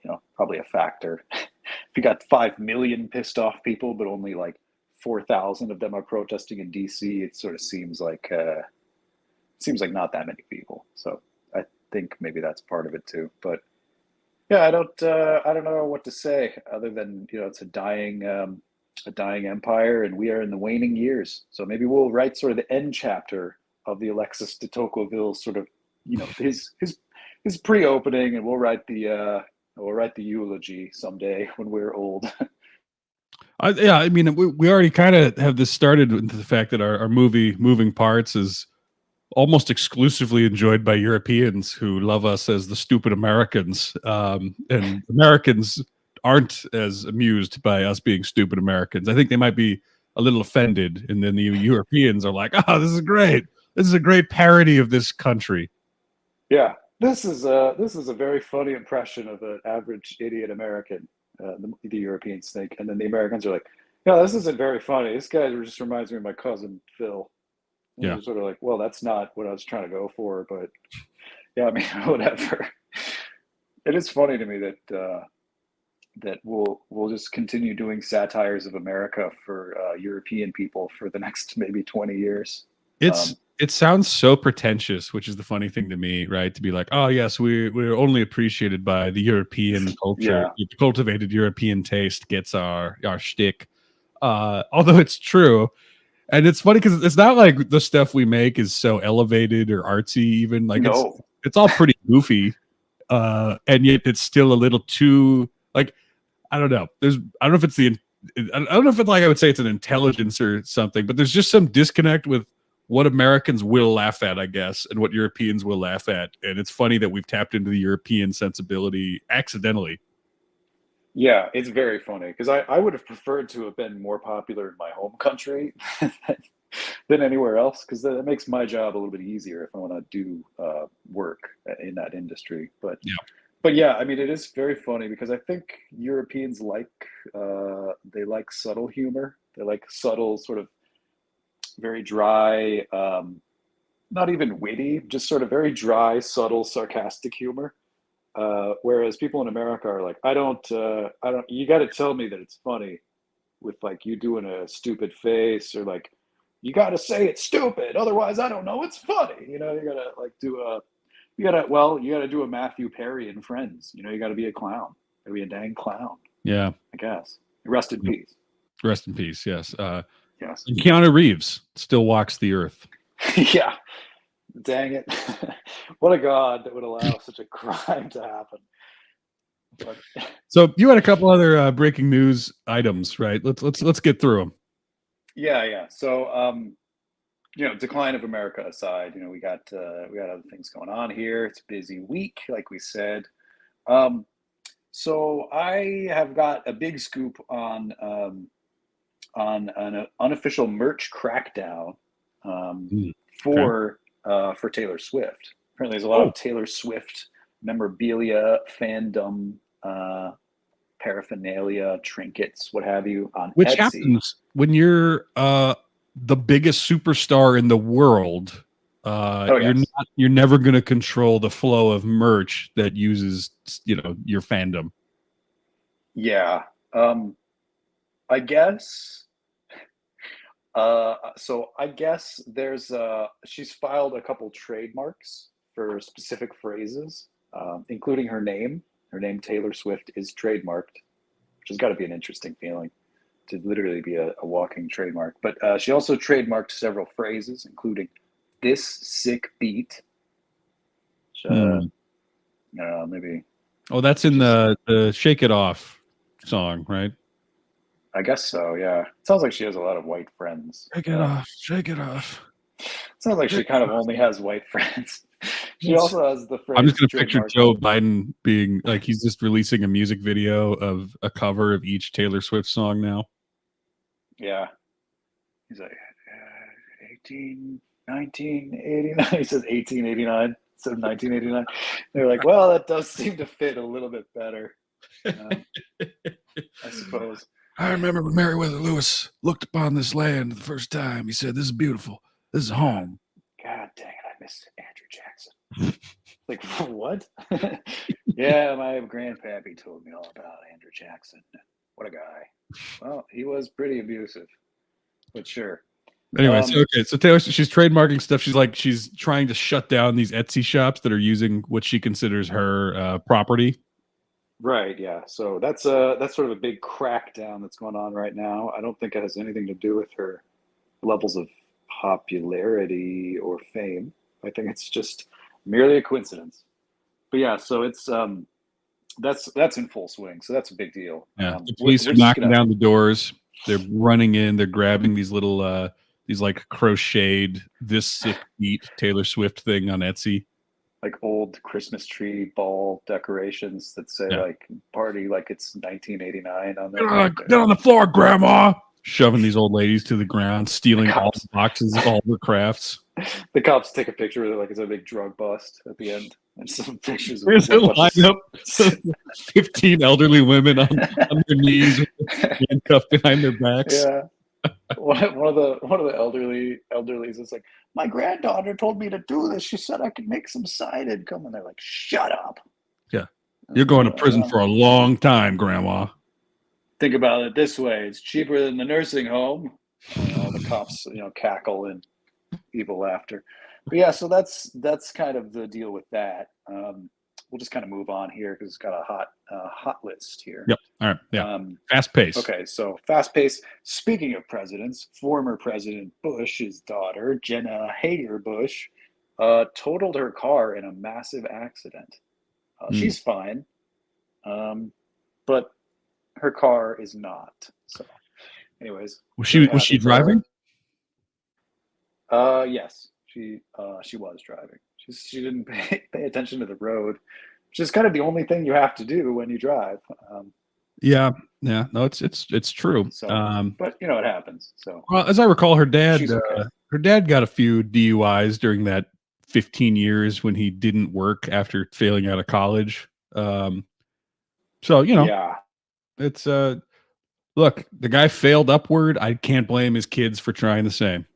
you know probably a factor. If you got 5 million pissed off people, but only like 4,000 of them are protesting in D.C., it sort of seems like not that many people. So I think maybe that's part of it too. But yeah, I don't know what to say other than you know it's a dying empire, and we are in the waning years. So maybe we'll write sort of the end chapter of the Alexis de Tocqueville sort of you know his pre-opening, and we'll write the eulogy someday when we're old. Yeah, I mean, we already kind of have this started with the fact that our movie Moving Parts is almost exclusively enjoyed by Europeans who love us as the stupid Americans. And Americans aren't as amused by us being stupid Americans. I think they might be a little offended. And then the Europeans are like, oh, this is great. This is a great parody of this country. Yeah, this is a very funny impression of an average idiot American. The Europeans think, and then the Americans are like, "No, this isn't very funny. This guy just reminds me of my cousin Phil." And Yeah. you're sort of like, "Well, that's not what I was trying to go for," but yeah, I mean, whatever. It is funny to me that that we'll just continue doing satires of America for European people for the next maybe 20 years. Um, It sounds so pretentious, which is the funny thing to me, right? To be like, oh yes, we're only appreciated by the European culture. yeah, The cultivated European taste gets our shtick. Although it's true, and it's funny because it's not like the stuff we make is so elevated or artsy. Even like no, it's all pretty goofy, and yet it's still a little too like I don't know. I don't know if it's I don't know if it's like I would say it's an intelligence or something, but there's just some disconnect with what Americans will laugh at, I guess, and what Europeans will laugh at. And it's funny that we've tapped into the European sensibility accidentally. Yeah, it's very funny because I would have preferred to have been more popular in my home country than anywhere else because that makes my job a little bit easier if I want to do work in that industry. Yeah. But yeah, I mean, it is very funny because I think Europeans like they like subtle humor. They like subtle, sort of very dry, not even witty, just sort of very dry, subtle, sarcastic humor. Whereas people in America are like, I don't. You got to tell me that it's funny with like you doing a stupid face or like, you got to say it's stupid, otherwise I don't know it's funny. You know, you gotta like do a, you gotta do a Matthew Perry in Friends. You know, you got to be a clown, gotta be a dang clown, Yeah. I guess. Rest in peace. Rest in peace. Yes. Yes. And Keanu Reeves still walks the earth. Yeah. Dang it. What a god that would allow such a crime to happen. But So you had a couple other breaking news items, right? Let's get through them. yeah. So you know, decline of America aside, you know, we got other things going on here. It's a busy week, like we said. Um, so I have got a big scoop on an unofficial merch crackdown um, Mm, okay. for Taylor Swift. Apparently, there's a lot Oh, of Taylor Swift memorabilia, fandom, uh, paraphernalia, trinkets, what have you, on which Etsy. happens when you're the biggest superstar in the world. Oh yes, You're never going to control the flow of merch that uses your fandom. yeah. Um, I guess. So I guess there's she's filed a couple trademarks for specific phrases, including her name. Her name Taylor Swift is trademarked, which has got to be an interesting feeling to literally be a walking trademark. But she also trademarked several phrases, including "this sick beat." Which, Hmm. I don't know, maybe Oh, that's in she's. the "Shake It Off" song, right? I guess so. Yeah, it sounds like she has a lot of white friends. Shake it off, shake it off. Sounds like Shake she kind it of off. only has white friends. She Yes. also has the I'm just phrase gonna picture trademarked. Joe Biden being like he's just releasing a music video of a cover of each Taylor Swift song now. Yeah, he's like 1989. He says 1889 instead of 1989. They're like, well, that does seem to fit a little bit better, um, I suppose. I remember when Meriwether Lewis looked upon this land the first time. He said, "This is beautiful. This is God, home." God dang it, I miss Andrew Jackson. Like, what? Yeah, my grandpappy told me all about Andrew Jackson. What a guy. Well, he was pretty abusive, but sure. Anyway, so Um, okay, so Taylor, she's trademarking stuff. She's trying to shut down these Etsy shops that are using what she considers her property. right, yeah. So that's sort of a big crackdown that's going on right now. I don't think it has anything to do with her levels of popularity or fame. I think it's just merely a coincidence. But yeah, so it's that's in full swing. So that's a big deal. Yeah, the We're, police we're are just knocking gonna down the doors. They're running in. They're grabbing these little these like crocheted "This Sick Beat" Taylor Swift thing on Etsy. like old Christmas tree ball decorations that say Yeah, like "party" like it's 1989 on get them. on, get on the floor, Grandma. Shoving these old ladies to the ground, The stealing all the cops, boxes, all their crafts. the cops take a picture with it like it's a big drug bust at the end, and some pictures of There's a like a bunch of. lineup of 15 elderly women on their knees with handcuffed behind their backs. Yeah, one of the elderlies is like, my granddaughter told me to do this. She said I could make some side income, and they're like, shut up. Yeah. And You're it's like, going to prison for a long time, Grandma. think about it this way: it's cheaper than the nursing home. And all the cops, cackle in evil laughter. But yeah, so that's kind of the deal with that. We'll just kind of move on here because it's got a hot list here. Yep. All right. Yeah. Um, Fast pace. okay, so fast pace. Speaking of presidents, former President Bush's daughter, Jenna Hager Bush, totaled her car in a massive accident. Mm. She's fine, but her car is not. So, anyways, very Was happy she for her. driving? Yes, she was driving. She didn't pay attention to the road, which is kind of the only thing you have to do when you drive. Yeah, yeah. No, it's true. So, but it happens. So Well, as I recall, she's okay. her dad got a few DUIs during that 15 years when he didn't work after failing out of college. So Yeah, it's look, the guy failed upward. I can't blame his kids for trying the same.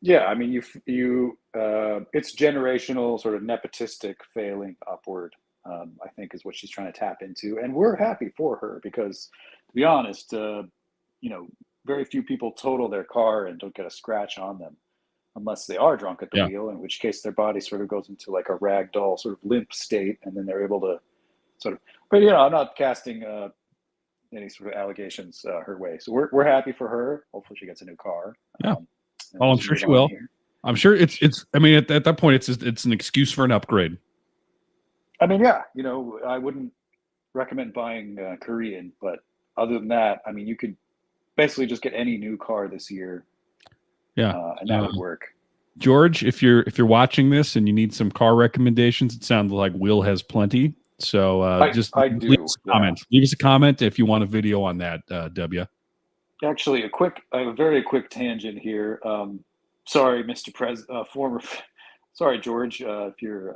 yeah. I mean, it's generational, sort of nepotistic failing upward. I think is what she's trying to tap into, and we're happy for her because, to be honest, very few people total their car and don't get a scratch on them unless they are drunk at the Yeah. wheel, in which case their body sort of goes into like a ragdoll sort of limp state, and then they're able to sort of. But I'm not casting any sort of allegations her way. So we're happy for her. Hopefully, she gets a new car. Yeah. And Oh, we'll I'm just sure move she on will. here. I'm sure it's. I mean, at that point, it's an excuse for an upgrade. I mean, yeah, I wouldn't recommend buying Korean, but other than that, I mean, you could basically just get any new car this year, Yeah. and that would work. George, if you're watching this and you need some car recommendations, it sounds like Will has plenty. So just I leave do, us a yeah. comment. Leave us a comment if you want a video on that, W. Actually, I have a very quick tangent here. Sorry, Mr. former, sorry, George, if you're,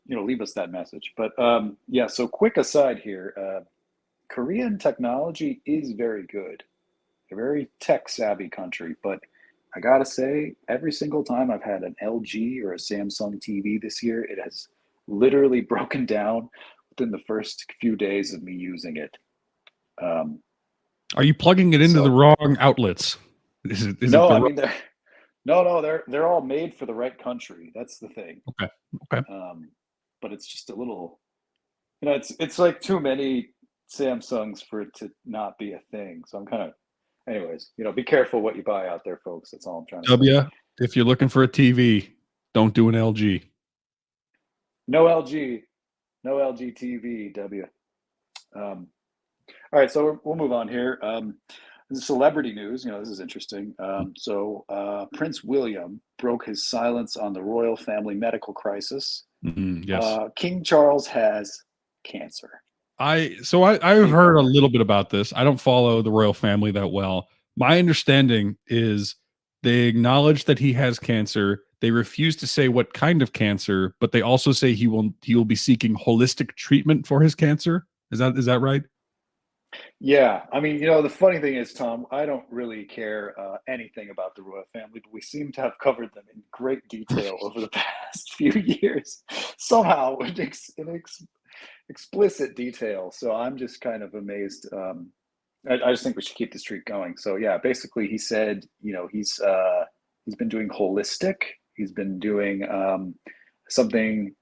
leave us that message. But yeah, so quick aside here, Korean technology is very good. A very tech savvy country, but I gotta say, every single time I've had an LG or a Samsung TV this year, it has literally broken down within the first few days of me using it. Um, Are you plugging it into the so wrong outlets? Is it no, the I wrong? mean no, they're all made for the right country. That's the thing. Okay. Okay. But it's just a little, it's like too many Samsungs for it to not be a thing. So I'm kind of, anyways, be careful what you buy out there, folks. That's all I'm trying to say. W, if you're looking for a TV, don't do an LG. No LG, no LG TV. W. All right, so we'll move on here. This is celebrity news. This is interesting. Prince William broke his silence on the royal family medical crisis. Yes. King Charles has cancer. I've heard a little bit about this. I don't follow the royal family that well. My understanding is they acknowledge that he has cancer. They refuse to say what kind of cancer, but they also say he will be seeking holistic treatment for his cancer. Is that right? Yeah, I mean, the funny thing is, Tom, I don't really care anything about the royal family, but we seem to have covered them in great detail over the past few years, somehow in explicit detail. So I'm just kind of amazed. I just think we should keep the streak going. So yeah, basically, he said, he's been doing holistic. He's been doing something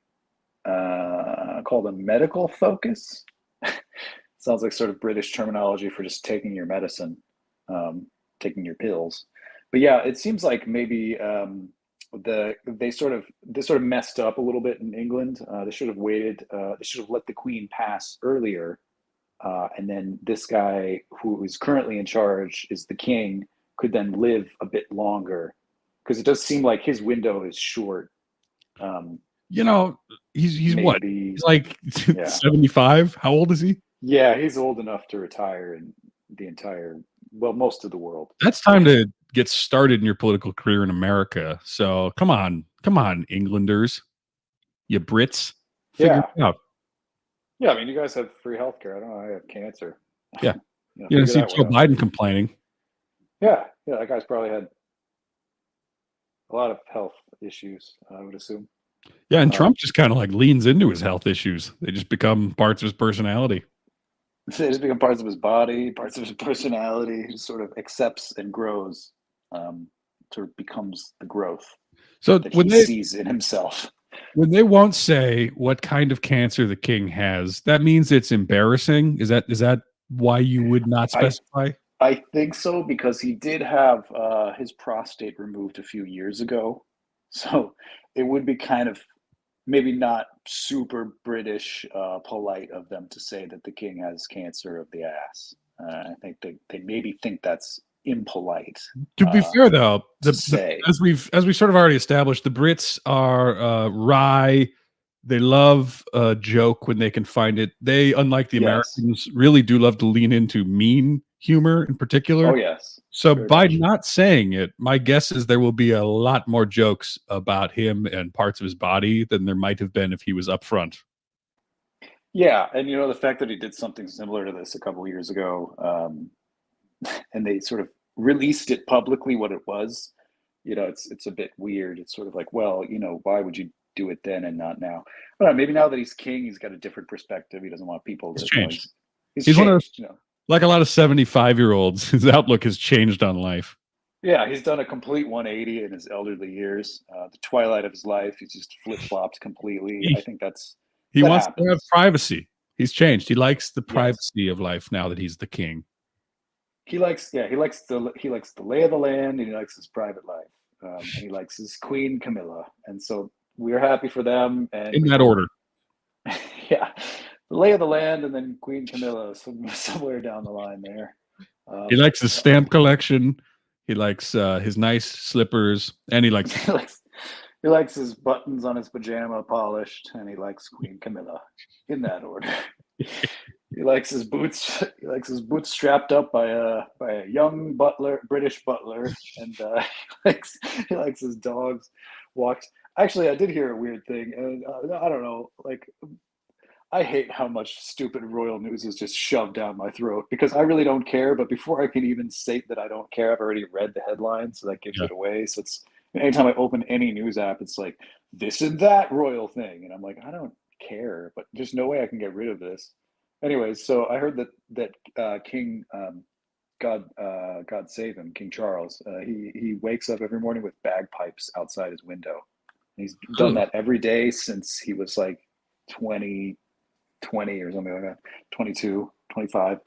called a medical focus. Sounds like sort of British terminology for just taking your medicine, taking your pills. But yeah, it seems like maybe they sort of messed up a little bit in England. They should have waited. They should have let the Queen pass earlier, and then this guy who is currently in charge is the king could then live a bit longer because it does seem like his window is short. He's what? Maybe, He's like yeah. 75. How old is he? Yeah, he's old enough to retire in most of the world. That's time to get started in your political career in America. So come on, Englanders, you Brits, figure it out. Yeah, I mean, you guys have free healthcare. I don't know. I have cancer. Yeah, you don't see Joe Biden complaining. Yeah, that guy's probably had a lot of health issues, I would assume. Yeah, and Trump just kind of like leans into his health issues. They just become parts of his personality. They just become parts of his body, parts of his personality. He just sort of accepts and grows, sort of becomes the growth so that he sees in himself. When they won't say what kind of cancer the king has, that means it's embarrassing. Is that why you would not specify? I think so, because he did have his prostate removed a few years ago. So it would be kind of maybe not super British polite of them to say that the king has cancer of the ass. I think they maybe think that's impolite. To be fair, though, as we sort of already established, the Brits are wry, They love a joke when they can find it. They, unlike the Yes. Americans, really do love to lean into mean humor in Oh particular. yes. So Very by much. not saying it, my guess is there will be a lot more jokes about him and parts of his body than there might have been if he was upfront. Yeah, and the fact that he did something similar to this a couple of years ago, and they sort of released it publicly what it was. It's a bit weird. It's sort of like, well, why would you do it then and not now? But maybe now that he's king, he's got a different perspective. He doesn't want people He's to, changed. he's He's one of those, changed. like a lot of 75-year-olds, his outlook has changed on life. Yeah, he's done a complete 180 in his elderly years. The twilight of his life, he's just flip flopped completely. I He, think he that wants to have happens. privacy. He's changed. He likes the Yes. privacy of life now that he's the king. He likes the lay of the land, and he likes his private life, and he likes his queen Camilla, and so we're happy for them, and In we that hope, order. yeah, the lay of the land, and then Queen Camilla somewhere down the line there. He likes his stamp collection. He likes his nice slippers, and he likes the he likes he likes his buttons on his pajama polished, and he likes Queen Camilla in that order. He likes his boots. He likes his boots strapped up by a young British butler, and he likes his dogs walked. Actually, I did hear a weird thing, and I don't know. Like, I hate how much stupid royal news is just shoved down my throat because I really don't care. But before I can even state that I don't care, I've already read the headline, so that gives yeah. it away. So it's anytime I open any news app, it's like this and that royal thing, and I'm like, I don't care, but there's no way I can get rid of this. Anyways, so I heard that King God save him, King Charles. He wakes up every morning with bagpipes outside his window. He's done Ugh. that every day since he was like 20 or something like that, 22, 25.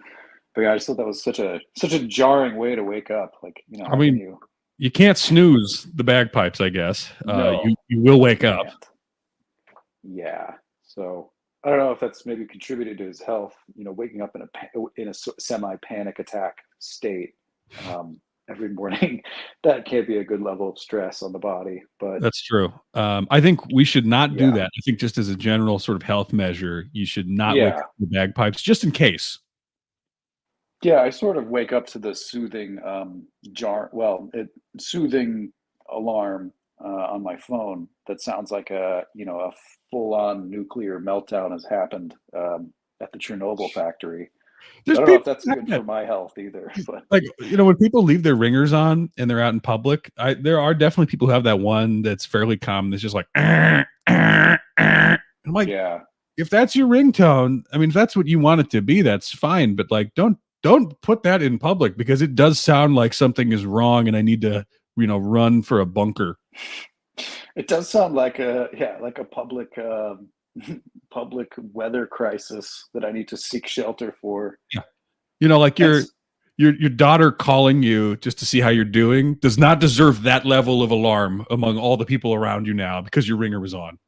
But yeah, I just thought that was such a jarring way to wake up. Like, I how can mean, you? you can't snooze the bagpipes, I guess. No, You will you wake up. can't. Yeah. So I don't know if that's maybe contributed to his health. Waking up in a semi panic attack state every morning. That can't be a good level of stress on the body. But That's true. I think we should not do yeah, that. I think just as a general sort of health measure, you should not wake yeah, up the bagpipes just in case. yeah. I sort of wake up to the soothing soothing alarm on my phone that sounds like a full on nuclear meltdown has happened at the Chernobyl factory. So There's I don't know if people that's like good that. for my health either, but Like, when people leave their ringers on and they're out in public, there are definitely people who have that one that's fairly common. That's just like, I'm like, yeah. if that's your ringtone, I mean, if that's what you want it to be, that's fine. But like, don't put that in public because it does sound like something is wrong and I need to, run for a bunker. It does sound like a public public weather crisis that I need to seek shelter for. Yeah. Like And your daughter calling you just to see how you're doing does not deserve that level of alarm among all the people around you now because your ringer was on.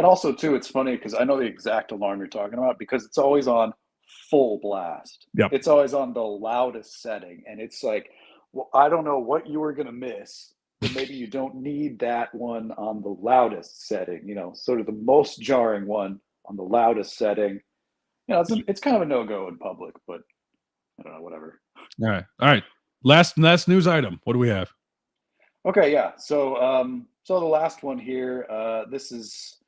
also too, it's funny because I know the exact alarm you're talking about because it's always on full blast. Yep. It's always on the loudest setting, and it's like, well, I don't know what you were gonna miss, but maybe you don't need that one on the loudest setting. Sort of the most jarring one on the loudest setting. It's kind of a no go in public, but I don't know, whatever. All right. All right. Last news item. What do we have? Okay, yeah. So the last one here, this is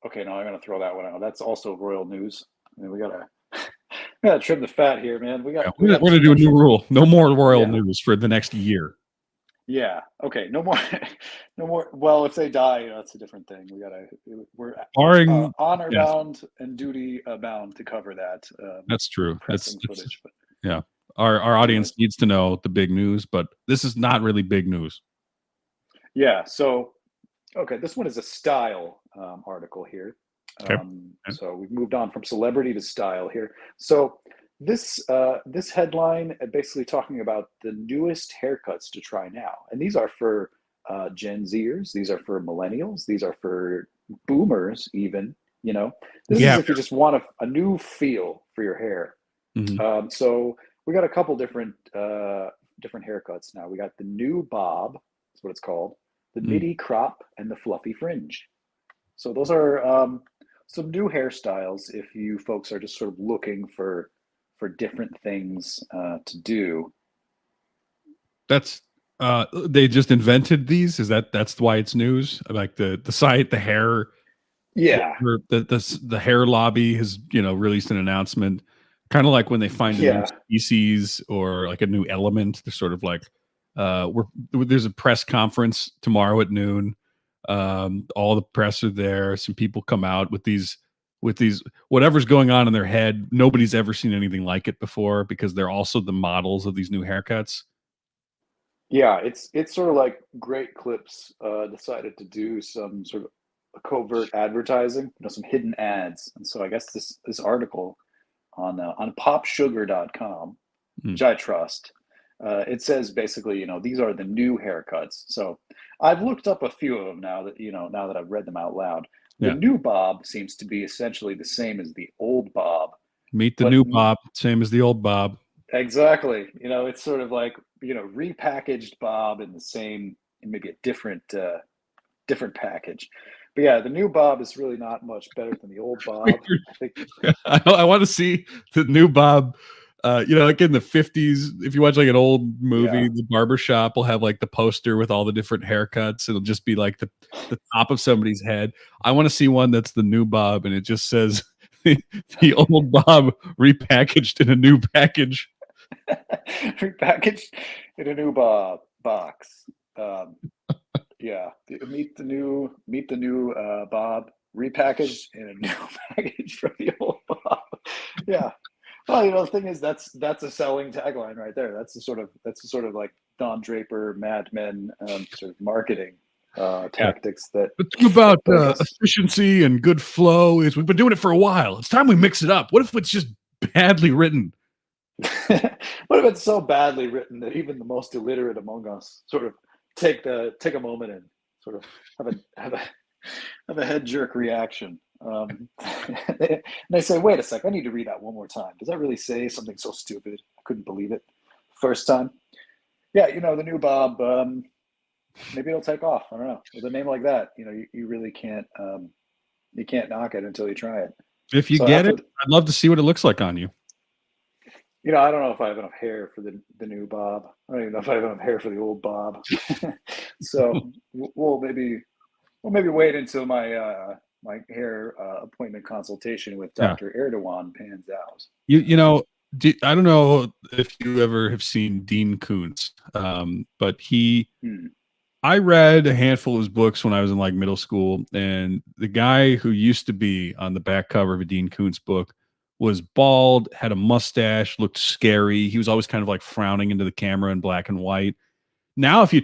okay. No, I'm gonna throw that one out. That's also royal news. I mean, we gotta trim the fat here, man. We got Yeah, we we're got gonna too do a much. new rule. No more royal Yeah, news for the next year. yeah. Okay, no more, no more. Well, if they die, that's a different thing. We're Barring, honor yes, bound and duty bound to cover that that's true. pressing footage. But Yeah. Our audience anyways, needs to know the big news, but this is not really big news. yeah. So okay, this one is a style article here. Okay. So we've moved on from celebrity to style here. So this headline basically talking about the newest haircuts to try now, and these are for Gen Zers, these are for millennials, these are for boomers. Even this is Yeah. if you just want a new feel for your hair. Mhm. So we got a couple different haircuts now. We got the new bob, that's what it's called, the Mm. midi crop, and the fluffy fringe. So those are some new hairstyles if you folks are just sort of looking for different things to do. That's they just invented these. Is that's why it's news? Like the site, the hair, Yeah, whatever, the hair lobby has released an announcement, kind of like when they find a new yeah, species or like a new element. They're sort of like there's a press conference tomorrow at noon. All the press are there. Some people come out with these whatever's going on in their head. Nobody's ever seen anything like it before because they're also the models of these new haircuts. yeah. It's sort of like Great Clips decided to do some sort of covert advertising, some hidden ads. And so I guess this article on popsugar.com, Hmm. which I trust, it says basically, these are the new haircuts. So I've looked up a few of them now that I've read them out loud. The Yeah. new bob seems to be essentially the same as the old bob, Meet the but new Bob, same as the old Bob. exactly, it's sort of like, repackaged bob in the same, in maybe a different package. But yeah, the new bob is really not much better than the old bob. I think, I want to see the new Bob. Like in the 50s, if you watch like an old movie, yeah. the barber shop will have like the poster with all the different haircuts. It'll just be like the top of somebody's head. I want to see one that's the new Bob and it just says the old Bob repackaged in a new package. Repackaged in a new box. Um, yeah, meet the new Bob, repackaged in a new package from the old Bob. Yeah. Well, the thing is, that's a selling tagline right there. That's the sort of like Don Draper, Mad Men sort of marketing Yeah. tactics that. The thing about But I guess, efficiency and good flow is we've been doing it for a while. It's time we mix it up. What if it's just badly written? what if it's so badly written that even the most illiterate among us sort of take a moment and sort of have a head jerk reaction. They say, "Wait a sec, I need to read that one more time. Does that really say something so stupid? I couldn't believe it first time." Yeah, the new Bob. Maybe it'll take off. I don't know. With a name like that, you really can't you can't knock it until you try it. If you So get after it, I'd love to see what it looks like on you. I don't know if I have enough hair for the new Bob. I don't even know if I have enough hair for the old Bob. So we'll maybe wait until my hair appointment consultation with Yeah. Dr. Erdogan pans out. I don't know if you ever have seen Dean Koontz, but Hmm. I read a handful of his books when I was in like middle school, and the guy who used to be on the back cover of a Dean Koontz book was bald, had a mustache, looked scary. He was always kind of like frowning into the camera in black and white. Now, if you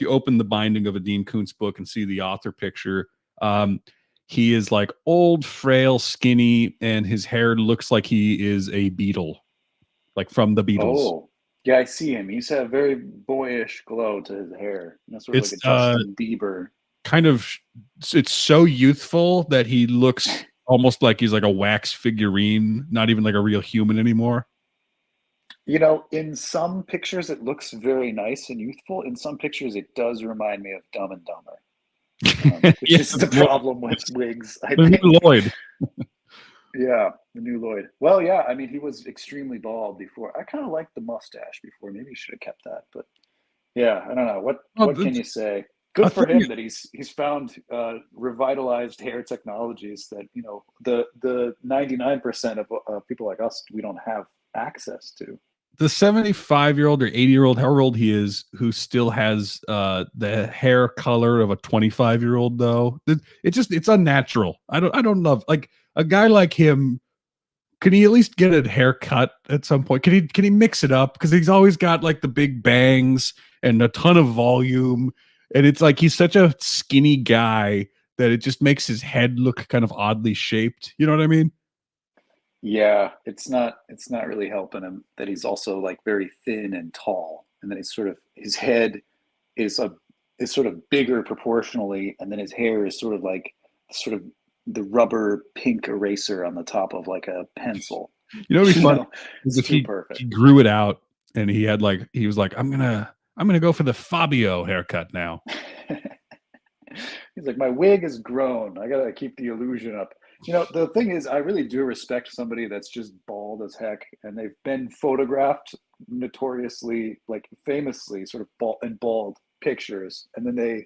open the binding of a Dean Koontz book and see the author picture, um, he is like old, frail, skinny, and his hair looks like he is a Beatle, like from the Beatles. Oh, yeah, I see him. He's had a very boyish glow to his hair. Sort of like It's a Justin Bieber. kind of it's so youthful that he looks almost like he's like a wax figurine, not even like a real human anymore. In some pictures it looks very nice and youthful. In some pictures it does remind me of Dumb and Dumber, which Yeah, is the problem with wigs, I the new think. Lloyd. Yeah, the new Lloyd. Well, yeah, I mean, he was extremely bald before. I kind of liked the mustache before. Maybe he should have kept that. But yeah, I don't know. What Well, what can you say? a Good for thing him that he's found revitalized hair technologies that the 99% of people like us we don't have access to. the 75-year-old or 80-year-old, however old he is, who still has the hair color of a 25-year-old, though, it's unnatural. I don't love like a guy like him. Can he at least get a haircut at some point? Can he mix it up? Because he's always got like the big bangs and a ton of volume, and it's like he's such a skinny guy that it just makes his head look kind of oddly shaped. You know what I mean? Yeah, it's not really helping him that he's also like very thin and tall, and then his head is a is sort of bigger proportionally, and then his hair is sort of the rubber pink eraser on the top of like a pencil. You know, what'd be You funny know, is it's if too he perfect. grew it out and he was like, I'm gonna go for the Fabio haircut now. He's like, my wig is grown. I gotta keep the illusion up. The thing is, I really do respect somebody that's just bald as heck, and they've been photographed notoriously, like famously, sort of bald pictures, and then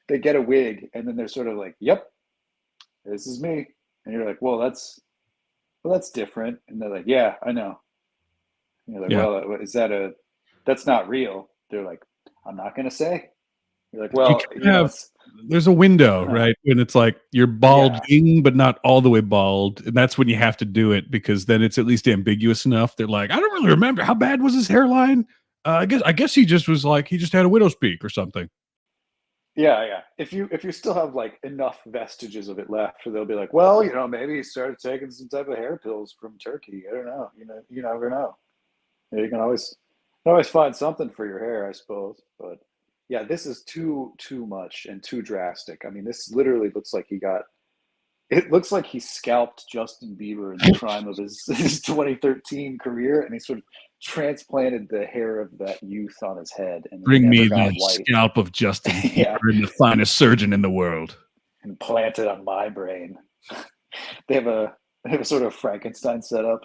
they get a wig, and then they're sort of like, "Yep, this is me," and you're like, "Well, that's different," and they're like, "Yeah, I know." And you're like, Yeah. "Well, that's not real." They're like, "I'm not gonna say." You're like, You "Well, can have there's a window, right? When it's like you're yeah, balding, but not all the way bald. And that's when you have to do it because then it's at least ambiguous enough. They're like, I don't really remember how bad was his hairline. I guess he just was like he just had a widow's peak or something. yeah. If you still have like enough vestiges of it left, they'll be like, well, maybe he started taking some type of hair pills from Turkey. I don't know. You never know. You can always find something for your hair, I suppose. But yeah, this is too much and too drastic. I mean, this literally looks like it looks like he scalped Justin Bieber in the prime of his 2013 career, and he sort of transplanted the hair of that youth on his head, and it Bring never me got the white. scalp of Justin Yeah, Bieber and the finest surgeon in the world. and planted on my brain. They have a sort of Frankenstein setup.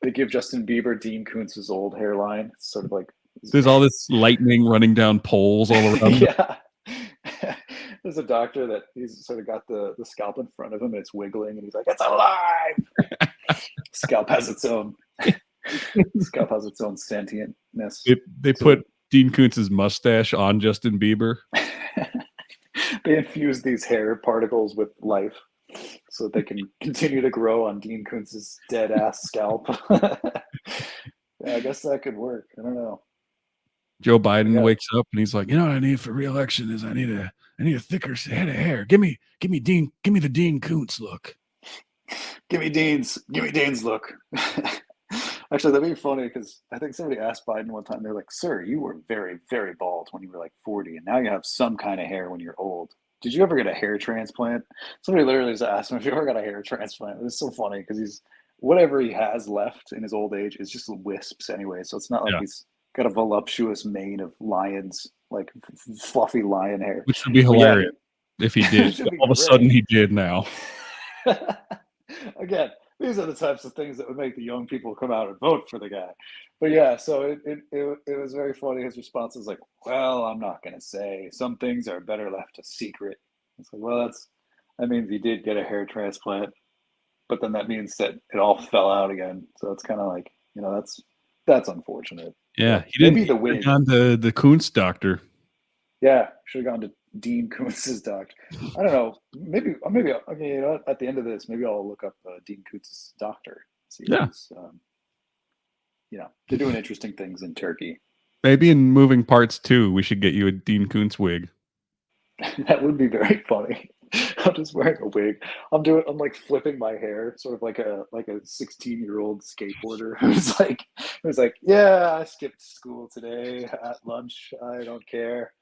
They give Justin Bieber Dean Koontz's old hairline. It's sort of like There's all this lightning running down poles all around. yeah. There's a doctor that he's sort of got the scalp in front of him and it's wiggling and he's like, it's alive. Scalp has its own sentientness. They put Dean Koontz's mustache on Justin Bieber. They infuse these hair particles with life so that they can continue to grow on Dean Koontz's dead ass scalp. Yeah, I guess that could work. I don't know. Joe Biden wakes up and he's like, you know what I need for re-election is I need a thicker head of hair. Give me the Dean Koontz look. Give me Dean's look. Actually, that'd be funny because I think somebody asked Biden one time, they're like, sir, you were very, very bald when you were like 40, and now you have some kind of hair when you're old. Did you ever get a hair transplant? Somebody literally just asked him if you ever got a hair transplant. It's so funny because whatever he has left in his old age is just wisps anyway. So it's not like he's got a voluptuous mane of lions, like fluffy lion hair. Which would be hilarious if he did. All of a sudden he did now. Again, these are the types of things that would make the young people come out and vote for the guy. But yeah, so it was very funny. His response was like, well, I'm not going to say. Some things are better left a secret. It's like, well, that means he did get a hair transplant, but then that means that it all fell out again. So it's kind of like, that's unfortunate. Yeah, but he didn't maybe the wig. Gone to the Koontz doctor. Yeah, should have gone to Dean Koontz's doctor. I don't know. Maybe okay. At the end of this, maybe I'll look up Dean Koontz's doctor. See they're doing interesting things in Turkey. Maybe in Moving Parts 2, we should get you a Dean Koontz wig. That would be very funny. I'm just wearing a wig. I'm like flipping my hair, sort of like a 16-year-old skateboarder who's like, yeah, I skipped school today at lunch. I don't care.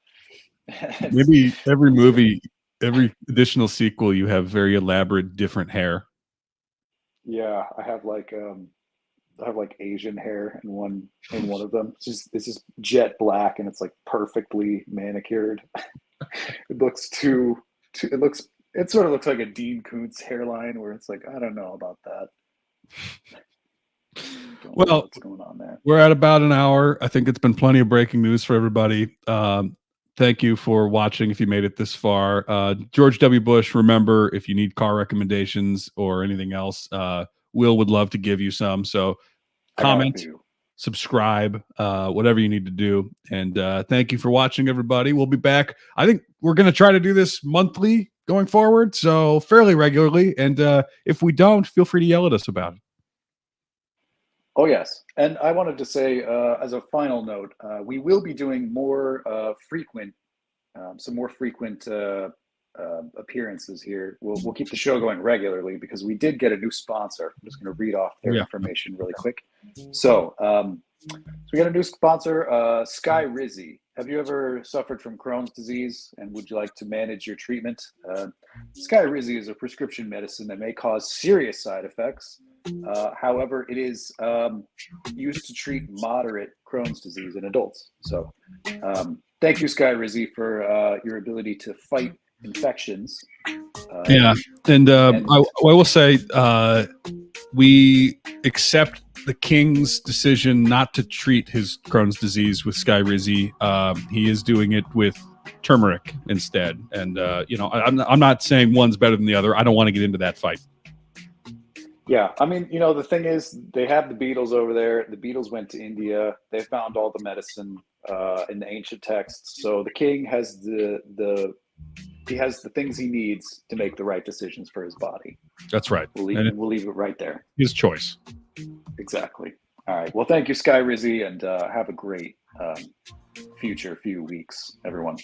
Maybe every movie, every additional sequel, you have very elaborate, different hair. Yeah, I have like Asian hair in one of them. It's just jet black and it's like perfectly manicured. It sort of looks like a Dean Koontz hairline where it's like, I don't know about that. Well, what's going on there? We're at about an hour. I think it's been plenty of breaking news for everybody. Thank you for watching if you made it this far. George W. Bush, remember, if you need car recommendations or anything else, Will would love to give you some. So comment, subscribe, whatever you need to do. And thank you for watching, everybody. We'll be back. I think we're going to try to do this monthly going forward, so fairly regularly. And if we don't, feel free to yell at us about it. Oh, yes. And I wanted to say, as a final note, we will be doing some more frequent appearances here. We'll keep the show going regularly because we did get a new sponsor. I'm just going to read off their information really quick. So we got a new sponsor, Sky Rizzy. Have you ever suffered from Crohn's disease and would you like to manage your treatment? Sky Rizzy is a prescription medicine that may cause serious side effects, However, it is used to treat moderate Crohn's disease in adults. So thank you, Sky Rizzy, for your ability to fight infections. Yeah, and I will say we accept the king's decision not to treat his Crohn's disease with Sky Rizzy. He is doing it with turmeric instead, and I'm not saying one's better than the other. I don't want to get into that fight. Yeah, I mean, the thing is, they have the Beatles over there. The Beatles went to India. They found all the medicine in the ancient texts. So the king has the things he needs to make the right decisions for his body. That's right. We'll leave it right there. His choice. Exactly. All right. Well, thank you, Sky Rizzy, and have a great future few weeks, everyone.